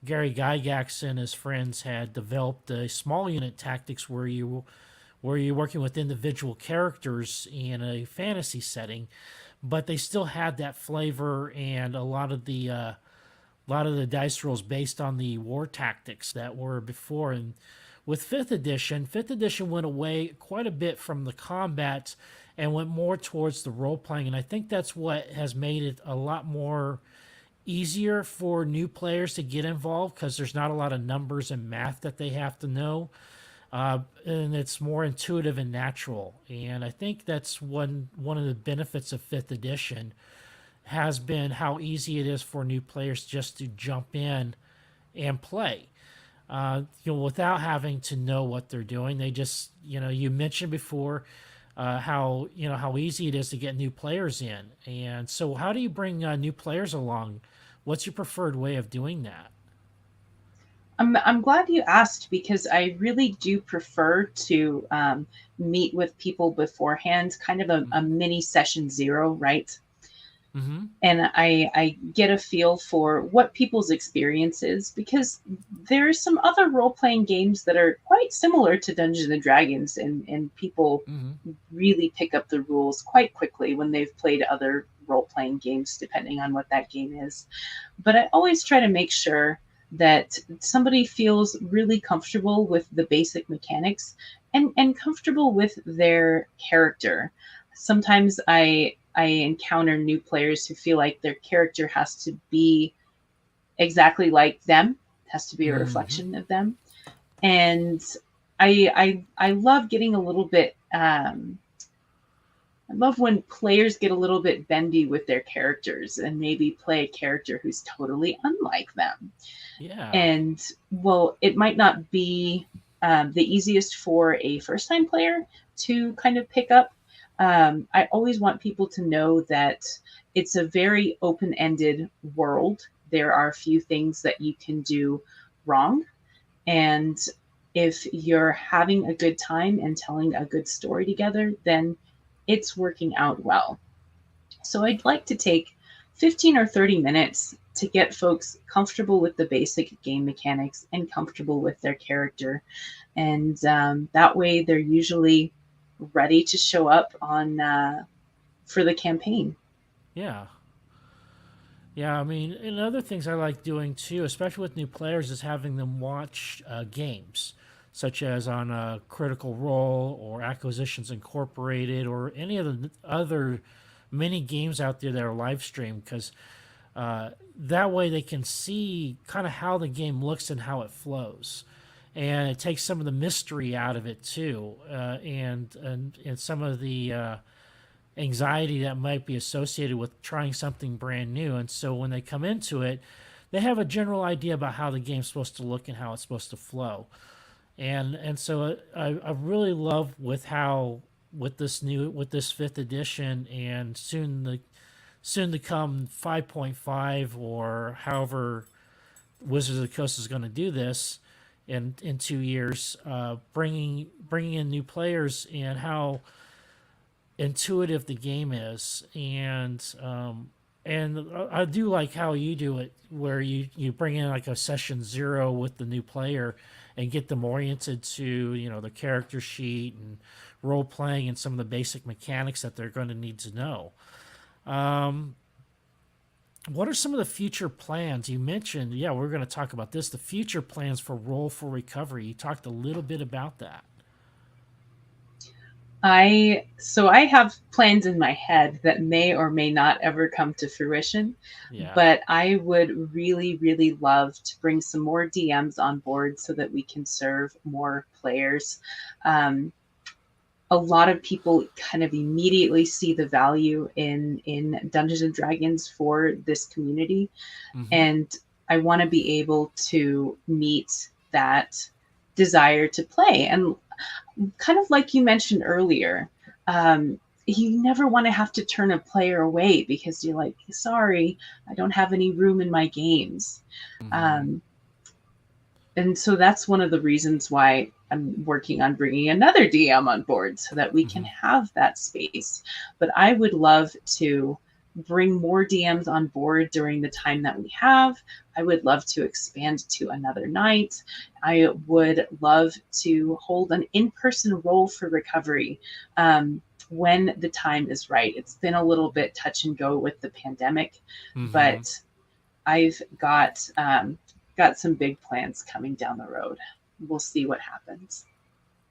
[SPEAKER 1] Gary Gygax and his friends had developed a small unit tactics where you're working with individual characters in a fantasy setting, but they still had that flavor and a lot of the dice rolls based on the war tactics that were before. And with fifth edition went away quite a bit from the combat and went more towards the role playing. And I think that's what has made it a lot more easier for new players to get involved, because there's not a lot of numbers and math that they have to know. And it's more intuitive and natural. And I think that's one of the benefits of fifth edition has been how easy it is for new players just to jump in and play. Without having to know what they're doing. They just, you mentioned before how easy it is to get new players in. And so, how do you bring new players along? What's your preferred way of doing that?
[SPEAKER 3] I'm glad you asked, because I really do prefer to meet with people beforehand, kind of a
[SPEAKER 1] Mm-hmm.
[SPEAKER 3] mini session zero, right?
[SPEAKER 1] Mm-hmm.
[SPEAKER 3] And I get a feel for what people's experience is, because there's some other role playing games that are quite similar to Dungeons and Dragons, and people
[SPEAKER 1] Mm-hmm.
[SPEAKER 3] really pick up the rules quite quickly when they've played other role playing games, depending on what that game is. But I always try to make sure that somebody feels really comfortable with the basic mechanics, and comfortable with their character. Sometimes I encounter new players who feel like their character has to be exactly like them, has to be a
[SPEAKER 1] Mm-hmm.
[SPEAKER 3] reflection of them. And I love getting a little bit I love when players get a little bit bendy with their characters and maybe play a character who's totally unlike them.
[SPEAKER 1] Yeah.
[SPEAKER 3] And well, it might not be the easiest for a first time player to kind of pick up. I always want people to know that it's a very open ended world. There are a few things that you can do wrong. And if you're having a good time and telling a good story together, then it's working out well. So I'd like to take 15 or 30 minutes to get folks comfortable with the basic game mechanics and comfortable with their character. And that way they're usually ready to show up on for the campaign.
[SPEAKER 1] Yeah. Yeah, I mean, and other things I like doing too, especially with new players, is having them watch games, such as on Critical Role or Acquisitions Incorporated or any of the other many games out there that are live streamed, because that way they can see kind of how the game looks and how it flows. And it takes some of the mystery out of it too, and some of the anxiety that might be associated with trying something brand new. And so when they come into it, they have a general idea about how the game's supposed to look and how it's supposed to flow. And so I really love with this fifth edition, and soon to come 5.5, or however Wizards of the Coast is going to do this in 2 years, bringing in new players and how intuitive the game is. And I do like how you do it, where you bring in like a session zero with the new player and get them oriented to the character sheet and role playing and some of the basic mechanics that they're going to need to know. um, what are some of the future plans? You mentioned, yeah, we're going to talk about this, the future plans for Roll for Recovery. You talked a little bit about that.
[SPEAKER 3] I have plans in my head that may or may not ever come to fruition,
[SPEAKER 1] Yeah.
[SPEAKER 3] but I would really, really love to bring some more DMs on board so that we can serve more players. Um, a lot of people kind of immediately see the value in Dungeons and Dragons for this community,
[SPEAKER 1] Mm-hmm.
[SPEAKER 3] and I want to be able to meet that desire to play. And kind of like you mentioned earlier, you never want to have to turn a player away because you're like, sorry, I don't have any room in my games.
[SPEAKER 1] Mm-hmm.
[SPEAKER 3] Um, and so that's one of the reasons why I'm working on bringing another DM on board so that we can
[SPEAKER 1] Mm-hmm.
[SPEAKER 3] have that space. But I would love to bring more DMs on board during the time that we have. I would love to expand to another night. I would love to hold an in person Roll for Recovery when the time is right. It's been a little bit touch and go with the pandemic,
[SPEAKER 1] Mm-hmm.
[SPEAKER 3] but I've got some big plans coming down the road. We'll see what happens.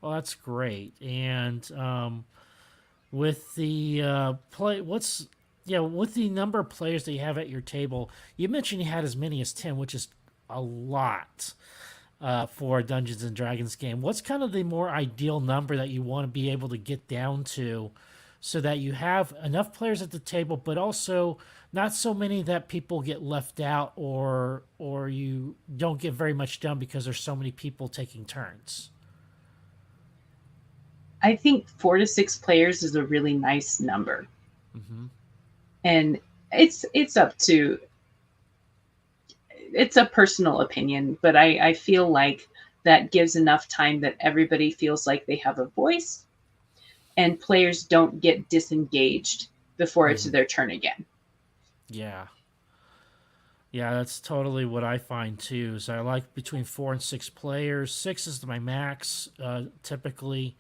[SPEAKER 1] Well, that's great. And with the play, with the number of players that you have at your table, you mentioned you had as many as 10, which is a lot for a Dungeons and Dragons game. What's kind of the more ideal number that you want to be able to get down to so that you have enough players at the table, but also not so many that people get left out or you don't get very much done because there's so many people taking turns?
[SPEAKER 3] I think 4 to 6 players is a really nice number,
[SPEAKER 1] Mm-hmm.
[SPEAKER 3] and it's up to it's a personal opinion, but I feel like that gives enough time that everybody feels like they have a voice, and players don't get disengaged before it's
[SPEAKER 1] Mm-hmm.
[SPEAKER 3] their turn again.
[SPEAKER 1] Yeah. Yeah, that's totally what I find too. Is I like between 4 and 6 players. Six is my max, typically,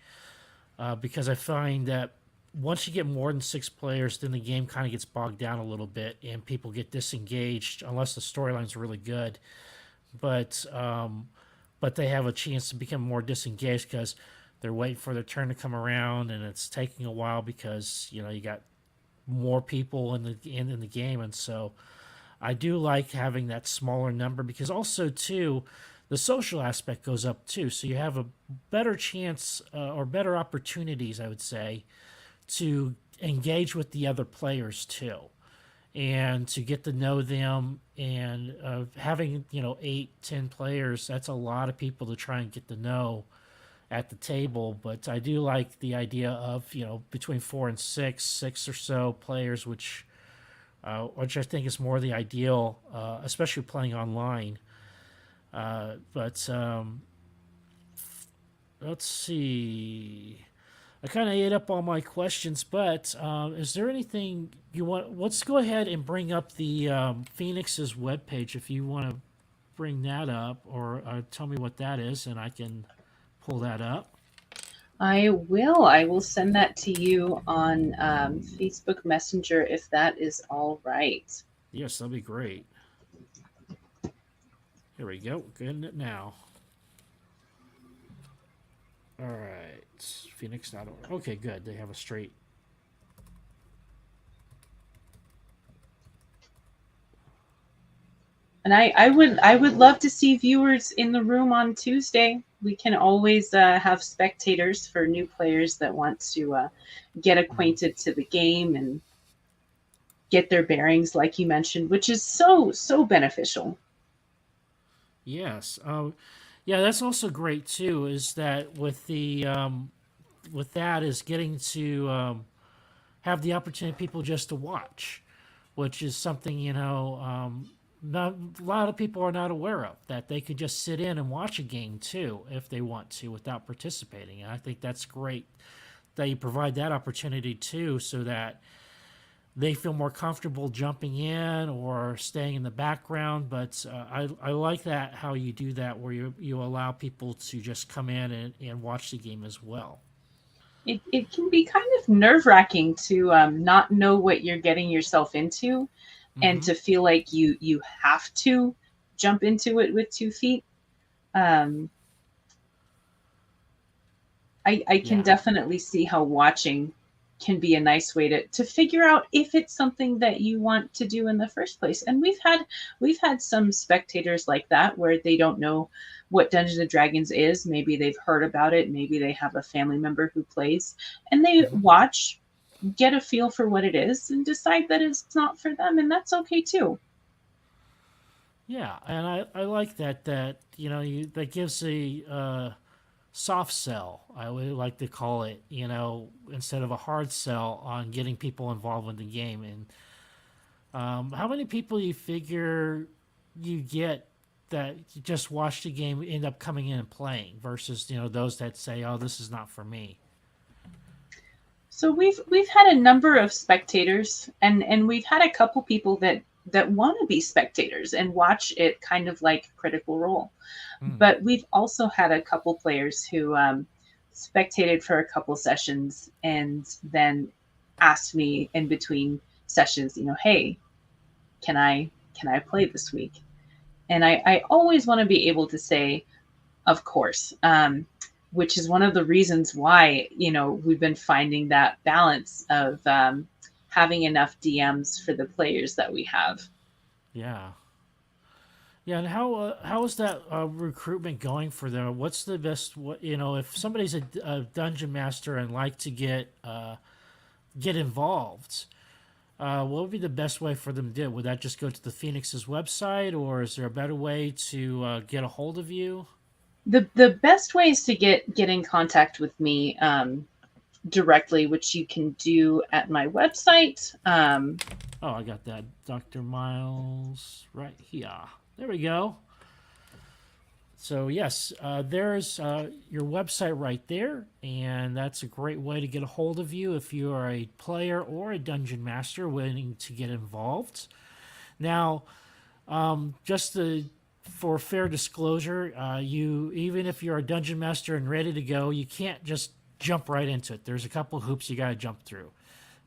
[SPEAKER 1] because I find that once you get more than 6 players, then the game kind of gets bogged down a little bit, and people get disengaged unless the storyline's really good. But but they have a chance to become more disengaged because they're waiting for their turn to come around, and it's taking a while because you got more people in the game, and so I do like having that smaller number because also too, the social aspect goes up too. So you have a better chance or better opportunities, I would say, to engage with the other players too, and to get to know them. And having 8, 10 players, that's a lot of people to try and get to know at the table. But I do like the idea of between 4 and 6, 6 or so players, which I think is more the ideal, especially playing online. But let's see. I kind of ate up all my questions, but is there anything you want? Let's go ahead and bring up the Phoenix's webpage if you want to bring that up, or tell me what that is, and I can pull that up.
[SPEAKER 3] I will send that to you on Facebook Messenger if that is all right.
[SPEAKER 1] Yes, that'd be great. Here we go. Getting it now. All right. Phoenix.org. Okay, good. They have a straight.
[SPEAKER 3] And I would love to see viewers in the room on Tuesday. We can always have spectators for new players that want to get
[SPEAKER 1] Mhm.
[SPEAKER 3] acquainted to the game and get their bearings, like you mentioned, which is so beneficial.
[SPEAKER 1] Yes. Yeah, that's also great too. Is that with that is getting to have the opportunity of people just to watch, which is something not a lot of people are not aware of, that they could just sit in and watch a game too if they want to without participating. And I think that's great that you provide that opportunity too, so that they feel more comfortable jumping in or staying in the background. But I like that how you do that, where you allow people to just come in and watch the game as well.
[SPEAKER 3] It can be kind of nerve wracking to not know what you're getting yourself into. and to feel like you have to jump into it with 2 feet. um, I can
[SPEAKER 1] Yeah.
[SPEAKER 3] definitely see how watching can be a nice way to figure out if it's something that you want to do in the first place. And we've had some spectators like that where they don't know what Dungeons and Dragons is. Maybe they've heard about it, maybe they have a family member who plays, and they watch, get a feel for what it is, and decide that it's not for them, and that's okay too.
[SPEAKER 1] Yeah, and I like that that gives a soft sell, I would like to call it, instead of a hard sell on getting people involved in the game. And how many people you figure you get that just watch the game end up coming in and playing versus those that say, "Oh, this is not for me."
[SPEAKER 3] So we've had a number of spectators, and we've had a couple people that want to be spectators and watch it kind of like Critical Role.
[SPEAKER 1] Hmm.
[SPEAKER 3] But we've also had a couple players who spectated for a couple sessions and then asked me in between sessions, hey, can I play this week? And I always want to be able to say, of course, which is one of the reasons why we've been finding that balance of having enough DMs for the players that we have.
[SPEAKER 1] Yeah. Yeah, and how is that recruitment going for them? What's the best? If somebody's a dungeon master and like to get involved, what would be the best way for them to do it? Would that just go to the Phoenix's website, or is there a better way to get a hold of you?
[SPEAKER 3] The best way is to get in contact with me directly, which you can do at my website.
[SPEAKER 1] Oh, I got that, Dr. Miles, right here. There we go. So yes, there's your website right there, and that's a great way to get a hold of you if you are a player or a dungeon master wanting to get involved. Now, for fair disclosure, you even if you're a dungeon master and ready to go, you can't just jump right into it. There's a couple hoops you got to jump through.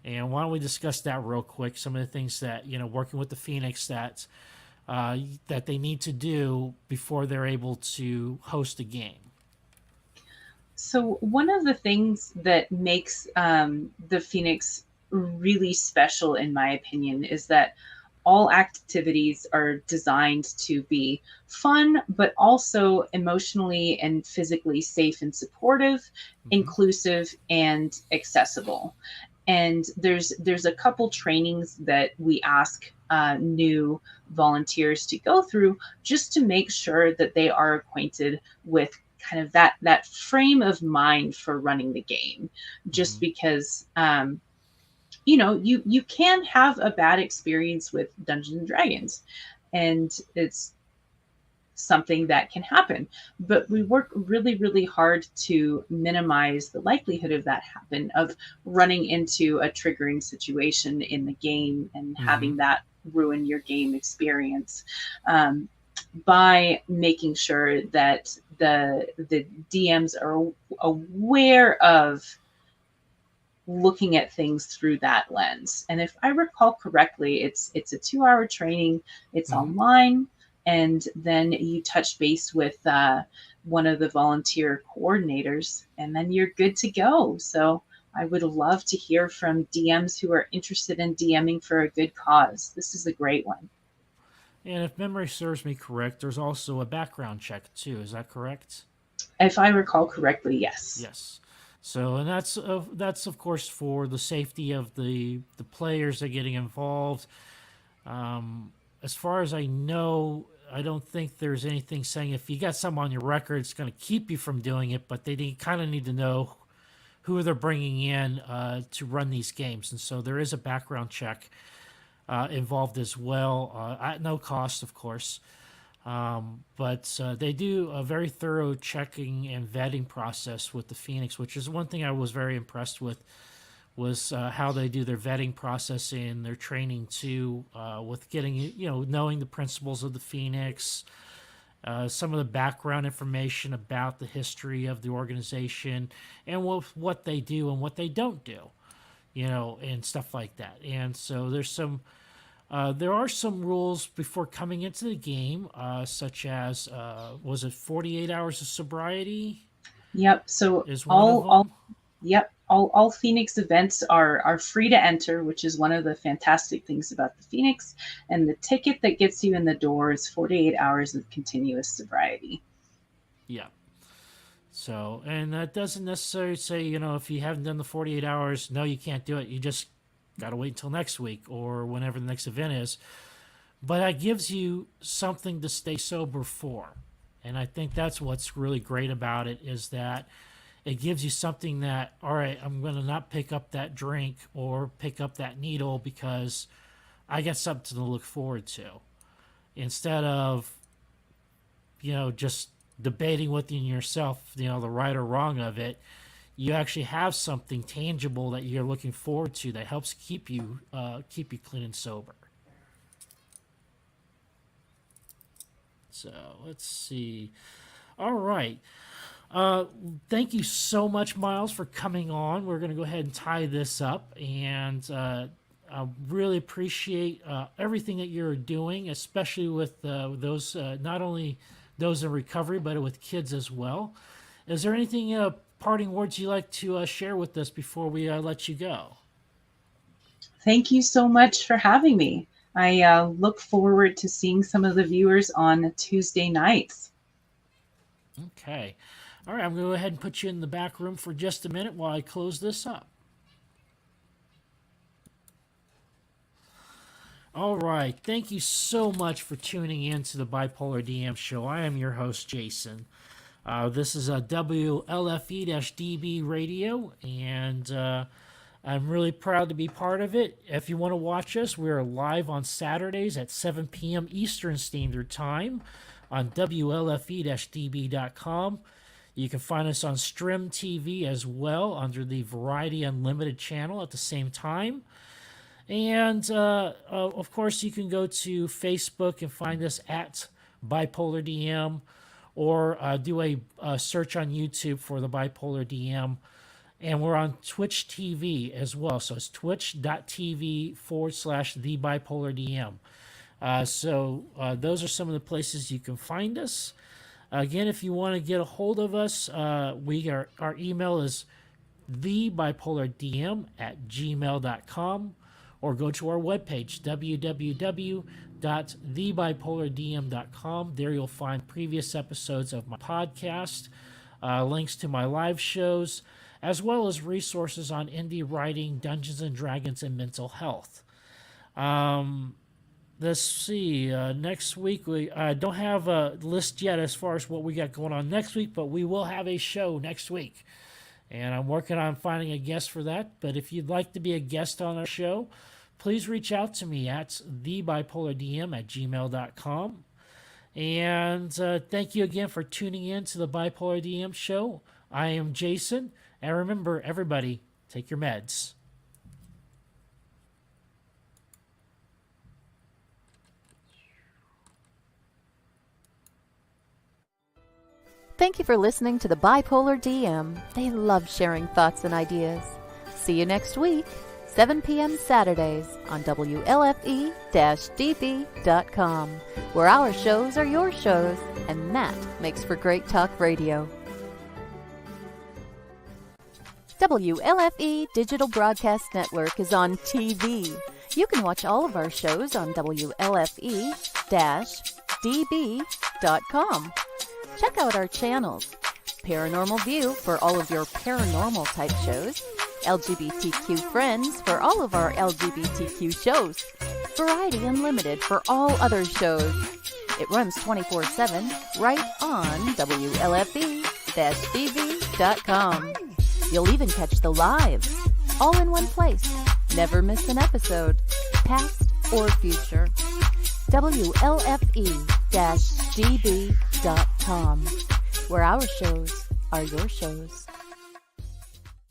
[SPEAKER 1] And why don't we discuss that real quick? Some of the things that working with the Phoenix that they need to do before they're able to host a game.
[SPEAKER 3] So one of the things that makes the Phoenix really special, in my opinion, is that all activities are designed to be fun, but also emotionally and physically safe and supportive,
[SPEAKER 1] Mm-hmm.
[SPEAKER 3] inclusive, and accessible. And there's a couple trainings that we ask new volunteers to go through just to make sure that they are acquainted with kind of that frame of mind for running the game. Just
[SPEAKER 1] Mm-hmm.
[SPEAKER 3] because you can have a bad experience with Dungeons and Dragons, and it's something that can happen, but we work really, really hard to minimize the likelihood of that happen, of running into a triggering situation in the game and
[SPEAKER 1] Mm-hmm.
[SPEAKER 3] having that ruin your game experience, by making sure that the DMs are aware of looking at things through that lens. And if I recall correctly, it's a 2-hour training. It's
[SPEAKER 1] Mm-hmm.
[SPEAKER 3] online, and then you touch base with one of the volunteer coordinators, and then you're good to go. So I would love to hear from DMs who are interested in DMing for a good cause. This is a great one.
[SPEAKER 1] And if memory serves me correct, there's also a background check too. Is that correct?
[SPEAKER 3] If I recall correctly, yes.
[SPEAKER 1] Yes. So, and that's of course for the safety of the players that are getting involved. As far as I know, I don't think there's anything saying if you got some on your record, it's going to keep you from doing it. But they kind of need to know who they're bringing in to run these games, and so there is a background check involved as well, at no cost, of course. But they do a very thorough checking and vetting process with the Phoenix, which is one thing I was very impressed with. Was how they do their vetting process and their training too, with getting knowing the principles of the Phoenix, some of the background information about the history of the organization, and what they do and what they don't do, and stuff like that. And so there's some There are some rules before coming into the game, such as, was it 48 hours of sobriety
[SPEAKER 3] Yep. So
[SPEAKER 1] is one of them?
[SPEAKER 3] yep, all Phoenix events are free to enter, which is one of the fantastic things about the Phoenix. And the ticket that gets you in the door is 48 hours of continuous sobriety.
[SPEAKER 1] Yeah. So, and that doesn't necessarily say, if you haven't done the 48 hours, no, you can't do it. You just got to wait until next week or whenever the next event is. But that gives you something to stay sober for. And I think that's what's really great about it, is that it gives you something that, all right, I'm going to not pick up that drink or pick up that needle because I got something to look forward to. Instead of, just debating within yourself, the right or wrong of it, you actually have something tangible that you're looking forward to that helps keep you clean and sober. So let's see. All right. Thank you so much, Miles, for coming on. We're going to go ahead and tie this up, and I really appreciate everything that you're doing, especially with those, not only those in recovery, but with kids as well. Is there anything, parting words you'd like to share with us before we let you go?
[SPEAKER 3] Thank you so much for having me. I look forward to seeing some of the viewers on Tuesday nights.
[SPEAKER 1] Okay. All right, I'm going to go ahead and put you in the back room for just a minute while I close this up. All right. Thank you so much for tuning in to the Bipolar DM Show. I am your host, Jason. This is a WLFE-DB radio, and I'm really proud to be part of it. If you want to watch us, we're live on Saturdays at 7 p.m. Eastern Standard Time on WLFE-DB.com. You can find us on Strim TV as well under the Variety Unlimited channel at the same time. And, of course, you can go to Facebook and find us at Bipolar DM, or do a search on YouTube for the Bipolar DM. And we're on Twitch TV as well. So it's twitch.tv/the Bipolar DM. So those are some of the places you can find us. Again, if you want to get a hold of us, our email is thebipolardm@gmail.com, or go to our webpage, www.thebipolardm.com. There you'll find previous episodes of my podcast, links to my live shows, as well as resources on indie writing, Dungeons and Dragons, and mental health. Let's see. Next week, we don't have a list yet as far as what we got going on next week, but we will have a show next week. And I'm working on finding a guest for that. But if you'd like to be a guest on our show, please reach out to me at thebipolardm@gmail.com. And thank you again for tuning in to the Bipolar DM Show. I am Jason. And remember, everybody, take your meds.
[SPEAKER 2] Thank you for listening to the Bipolar DM. They love sharing thoughts and ideas. See you next week, 7 p.m. Saturdays on WLFE-DB.com, where our shows are your shows, and that makes for great talk radio. WLFE Digital Broadcast Network is on TV. You can watch all of our shows on WLFE-DB.com. Check out our channels: Paranormal View for all of your paranormal type shows, LGBTQ Friends for all of our LGBTQ shows, Variety Unlimited for all other shows. It runs 24/7 right on WLFE-DB.com. You'll even catch the lives, all in one place. Never miss an episode, past or future. WLFE-DB.com, where our shows are your shows.